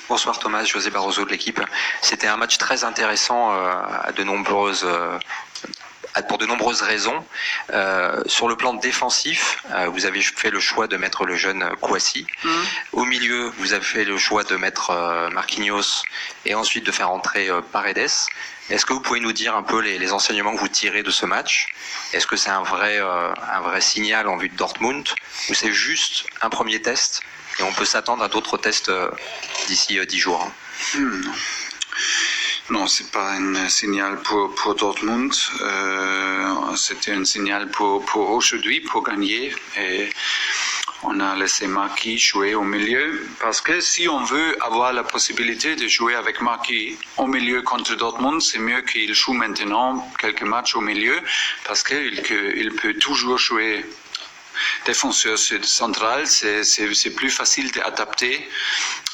Bonsoir Thomas, José Barroso de l'équipe. C'était un match très intéressant pour de nombreuses raisons. Sur le plan défensif, vous avez fait le choix de mettre le jeune Kouassi. Au milieu, vous avez fait le choix de mettre Marquinhos et ensuite de faire entrer Paredes. Est-ce que vous pouvez nous dire un peu les enseignements que vous tirez de ce match? Est-ce que c'est un vrai signal en vue de Dortmund ou c'est juste un premier test et on peut s'attendre à d'autres tests d'ici 10 jours? Non, c'est pas un signal pour Dortmund. C'était un signal pour aujourd'hui, pour gagner. Et on a laissé Marquis jouer au milieu. Parce que si on veut avoir la possibilité de jouer avec Marquis au milieu contre Dortmund, c'est mieux qu'il joue maintenant quelques matchs au milieu. Parce qu'il peut toujours jouer défenseur central. C'est plus facile d'adapter,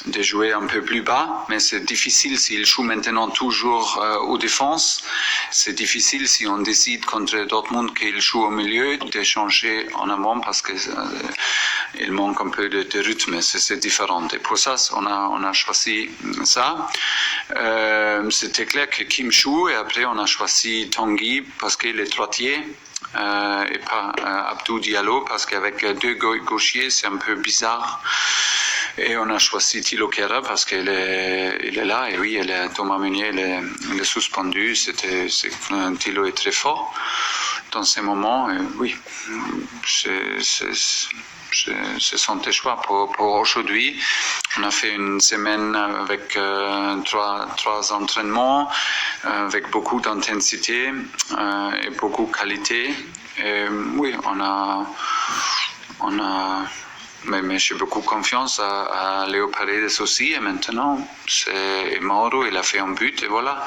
de jouer un peu plus bas, mais c'est difficile s'il joue maintenant toujours aux défenses. C'est difficile si on décide contre Dortmund qu'il joue au milieu, de changer en avant parce que il manque un peu de rythme. C'est différent. Et pour ça, on a choisi ça. C'était clair que Kim joue et après on a choisi Tanguy parce qu'il est droitier. Et pas Abdou Diallo parce qu'avec deux gauchers c'est un peu bizarre. Et on a choisi Thilo Kehrer parce qu'il est là et oui, Thomas Meunier il est suspendu. Thilo est très fort dans ces moments. Et oui, c'est son choix pour aujourd'hui. On a fait une semaine avec trois entraînements, avec beaucoup d'intensité et beaucoup de qualité. Et oui, mais j'ai beaucoup confiance à Léo Paredes aussi. Et maintenant, c'est Mauro, il a fait un but et voilà.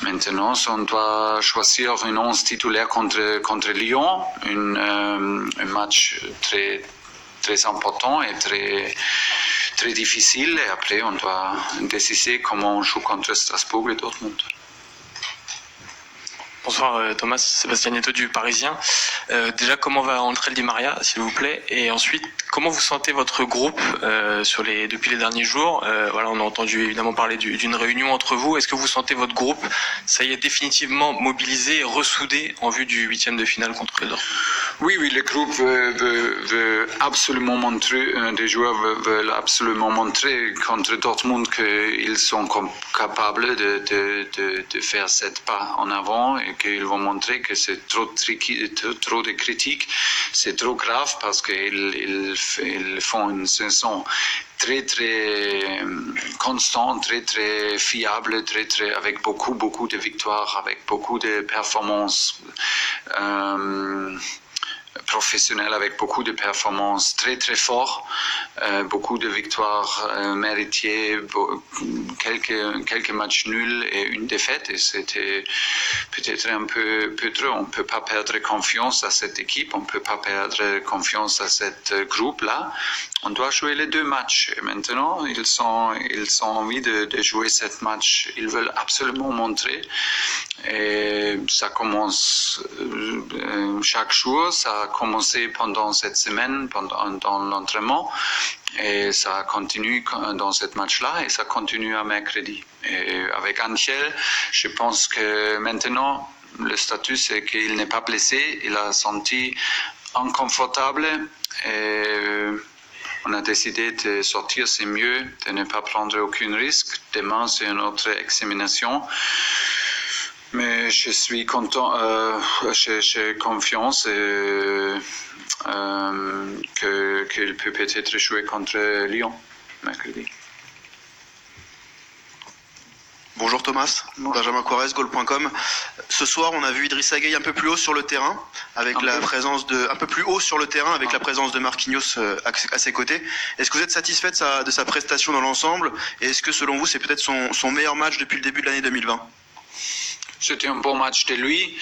Maintenant, on doit choisir une 11 titulaire contre Lyon. Un match très, très important et très, très difficile. Et après, on doit décider comment on joue contre Strasbourg et Dortmund. Bonsoir Thomas, Sébastien Nieto du Parisien. Déjà, comment va entrer le Di Maria, s'il vous plaît? Et ensuite, comment vous sentez votre groupe depuis les derniers jours? Voilà, on a entendu évidemment parler d'une réunion entre vous. Est-ce que vous sentez votre groupe, ça y est, définitivement mobilisé et ressoudé en vue du 8e de finale contre le Dortmund? Oui, le groupe veut absolument montrer, les joueurs veulent absolument montrer contre Dortmund qu'ils sont capables de faire 7 pas en avant et qu'ils vont montrer que c'est trop de critiques, c'est trop grave parce qu'ils font une saison très très constante, très très fiable, très avec beaucoup de victoires, avec beaucoup de performances professionnel avec beaucoup de performances très très fortes, beaucoup de victoires méritées, quelques matchs nuls et une défaite, et c'était peut-être un peu trop. On ne peut pas perdre confiance à cette équipe, on ne peut pas perdre confiance à ce groupe-là. On doit jouer les 2 matchs et maintenant ils ont envie de jouer 7 matchs. Ils veulent absolument montrer et ça commence chaque jour. Ça a commencé pendant cette semaine, dans l'entraînement et ça continue dans ce match-là et ça continue à mercredi. Et avec Angel, je pense que maintenant le statut c'est qu'il n'est pas blessé, il a senti inconfortable et on a décidé de sortir, c'est mieux, de ne pas prendre aucun risque. Demain, c'est une autre examination. Mais je suis content, j'ai confiance qu'il peut peut-être jouer contre Lyon mercredi. Bonjour Thomas, Benjamin Quarez, goal.com. Ce soir, on a vu Idrissa Gueye un peu plus haut sur le terrain, avec la présence un peu plus haut sur le terrain, avec la présence de Marquinhos à ses côtés. Est-ce que vous êtes satisfait de sa prestation dans l'ensemble? Et est-ce que selon vous, c'est peut-être son meilleur match depuis le début de l'année 2020? C'était un bon match de lui.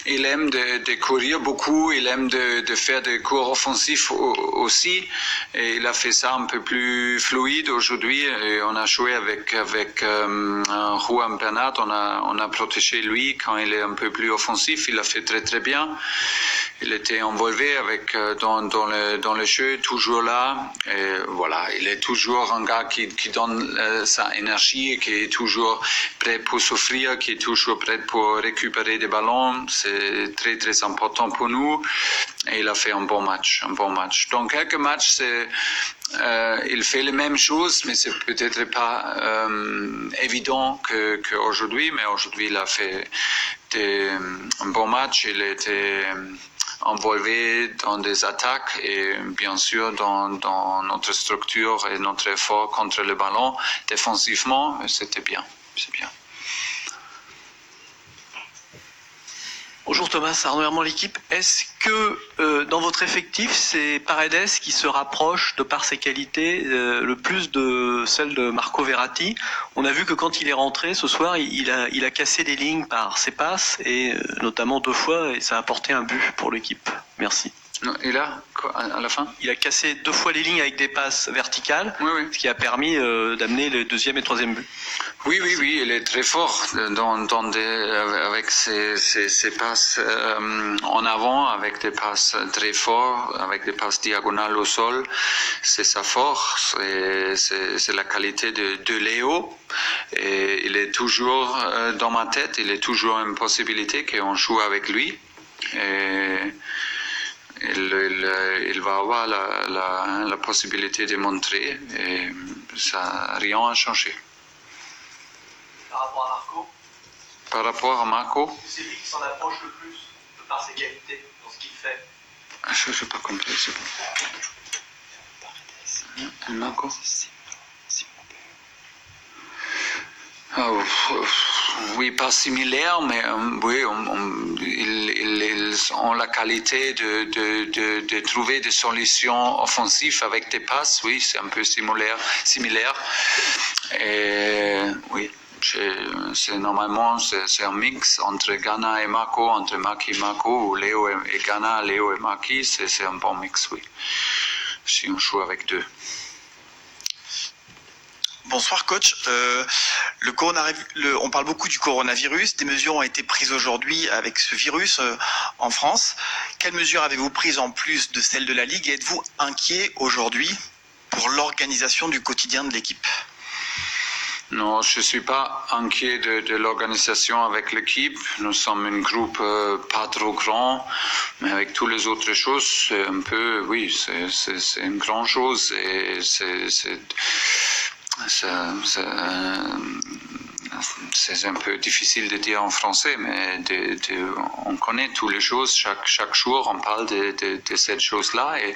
Il aime de courir beaucoup, il aime de faire des cours offensifs aussi. Et il a fait ça un peu plus fluide aujourd'hui. Et on a joué avec Juan Bernat, on a protégé lui quand il est un peu plus offensif. Il a fait très très bien. il était envolvé dans le jeu, toujours là. Et voilà, il est toujours un gars qui donne sa énergie, qui est toujours prêt pour souffrir, qui est toujours prêt pour récupérer des ballons. C'est très très important pour nous. Et il a fait un bon match. Dans quelques matchs, il fait les mêmes choses, mais c'est peut-être pas évident qu'aujourd'hui. Mais aujourd'hui, il a fait un bon match. Il était envolvé dans des attaques et bien sûr dans notre structure et notre effort contre le ballon. Défensivement, c'était bien. C'est bien. Bonjour Thomas, Arnaud Herman, l'équipe. Est-ce que dans votre effectif, c'est Paredes qui se rapproche, de par ses qualités, le plus de celle de Marco Verratti? On a vu que quand il est rentré ce soir, il a cassé des lignes par ses passes, et notamment 2 fois, et ça a apporté un but pour l'équipe. Merci. Et là, à la fin? Il a cassé 2 fois les lignes avec des passes verticales, oui. Ce qui a permis d'amener le 2e et 3e but. Oui, il est très fort avec ses passes en avant, avec des passes très fortes, avec des passes diagonales au sol. C'est sa force et c'est la qualité de Léo. Et il est toujours dans ma tête, il est toujours une possibilité qu'on joue avec lui. Et il va avoir la possibilité de montrer et ça rien à changer. Par rapport à Marco? Par rapport à Marco? C'est lui qui s'en approche le plus, de par ses qualités, dans ce qu'il fait. Je n'ai pas compris, c'est bon. Marco? Oui, pas similaire, mais oui, ils ont la qualité de trouver des solutions offensives avec des passes. Oui, c'est un peu similaire. Et oui, normalement c'est un mix entre Ghana et Marco, entre Maki et Marco, ou Léo et Ghana, Léo et Maki. C'est un bon mix, oui. Si on joue avec 2. Bonsoir coach. On parle beaucoup du coronavirus. Des mesures ont été prises aujourd'hui avec ce virus en France. Quelles mesures avez-vous prises en plus de celles de la Ligue et êtes-vous inquiet aujourd'hui pour l'organisation du quotidien de l'équipe? Non, je ne suis pas inquiet de l'organisation avec l'équipe. Nous sommes un groupe pas trop grand, mais avec toutes les autres choses, c'est un peu, oui, c'est une grande chose et c'est un peu difficile de dire en français, mais on connaît toutes les choses. Chaque jour, on parle de cette chose-là. Et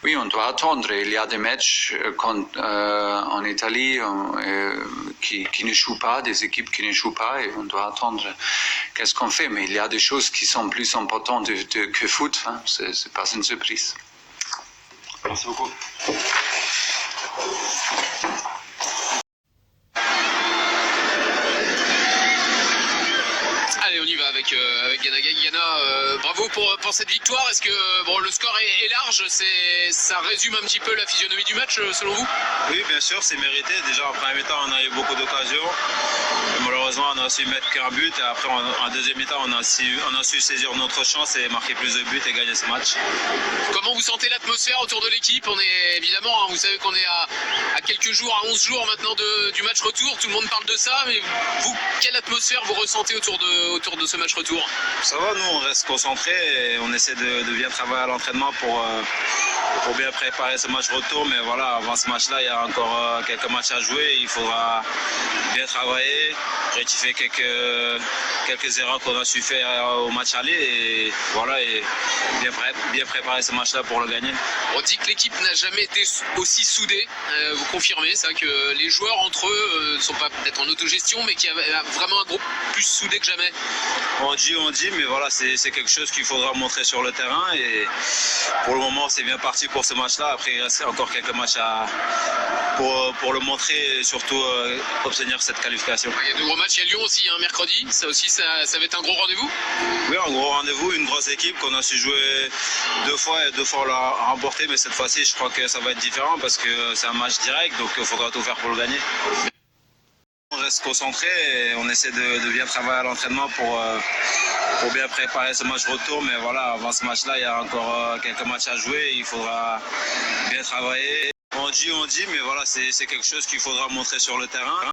oui, on doit attendre. Il y a des matchs en Italie qui ne jouent pas, des équipes qui ne jouent pas, et on doit attendre. Qu'est-ce qu'on fait? Mais il y a des choses qui sont plus importantes que foot. Hein. C'est pas une surprise. Merci beaucoup. Allez, on y va avec Ghana. Ghana, bravo pour cette victoire. Est-ce que le score est large, ça résume un petit peu la physionomie du match selon vous? Oui, bien sûr, c'est mérité. Déjà en premier mi-temps, on a eu beaucoup d'occasions. Malheureusement, on a su mettre qu'un but. Et après, en deuxième mi-temps, on a su saisir notre chance et marquer plus de buts et gagner ce match. Comment vous sentez l'atmosphère autour de l'équipe? On est évidemment, vous savez qu'on est à quelques jours, à 11 jours maintenant du match retour. Tout le monde parle de ça, mais vous, quelle atmosphère vous ressentez autour de ce match retour? Ça va, nous on reste concentrés et on essaie de bien travailler à l'entraînement pour bien préparer ce match retour. Mais voilà, avant ce match-là, il y a encore quelques matchs à jouer. Il faudra bien travailler, rectifier quelques erreurs qu'on a su faire au match aller et voilà, et bien préparer ce match-là pour le gagner. On dit que l'équipe n'a jamais été aussi soudée. Vous confirmez ça, que les joueurs entre eux ne sont pas peut-être en autogestion, mais qu'il y a vraiment un groupe plus soudé que jamais? On dit, mais voilà, c'est quelque chose qu'il faudra montrer sur le terrain. Et pour le moment, c'est bien parti pour ce match-là. Après, il reste encore quelques matchs pour le montrer et surtout obtenir cette qualification. Il y a de gros matchs, il y a Lyon aussi, mercredi. Ça aussi, ça va être un gros rendez-vous? Oui, un gros rendez-vous, une grosse équipe qu'on a su jouer 2 fois et 2 fois on l'a remporté. Mais cette fois-ci, je crois que ça va être différent parce que c'est un match direct, donc il faudra tout faire pour le gagner. reste concentré et on essaie de bien travailler à l'entraînement pour bien préparer ce match retour. Mais voilà, avant ce match-là, il y a encore quelques matchs à jouer. Il faudra bien travailler. On dit, mais voilà, c'est quelque chose qu'il faudra montrer sur le terrain.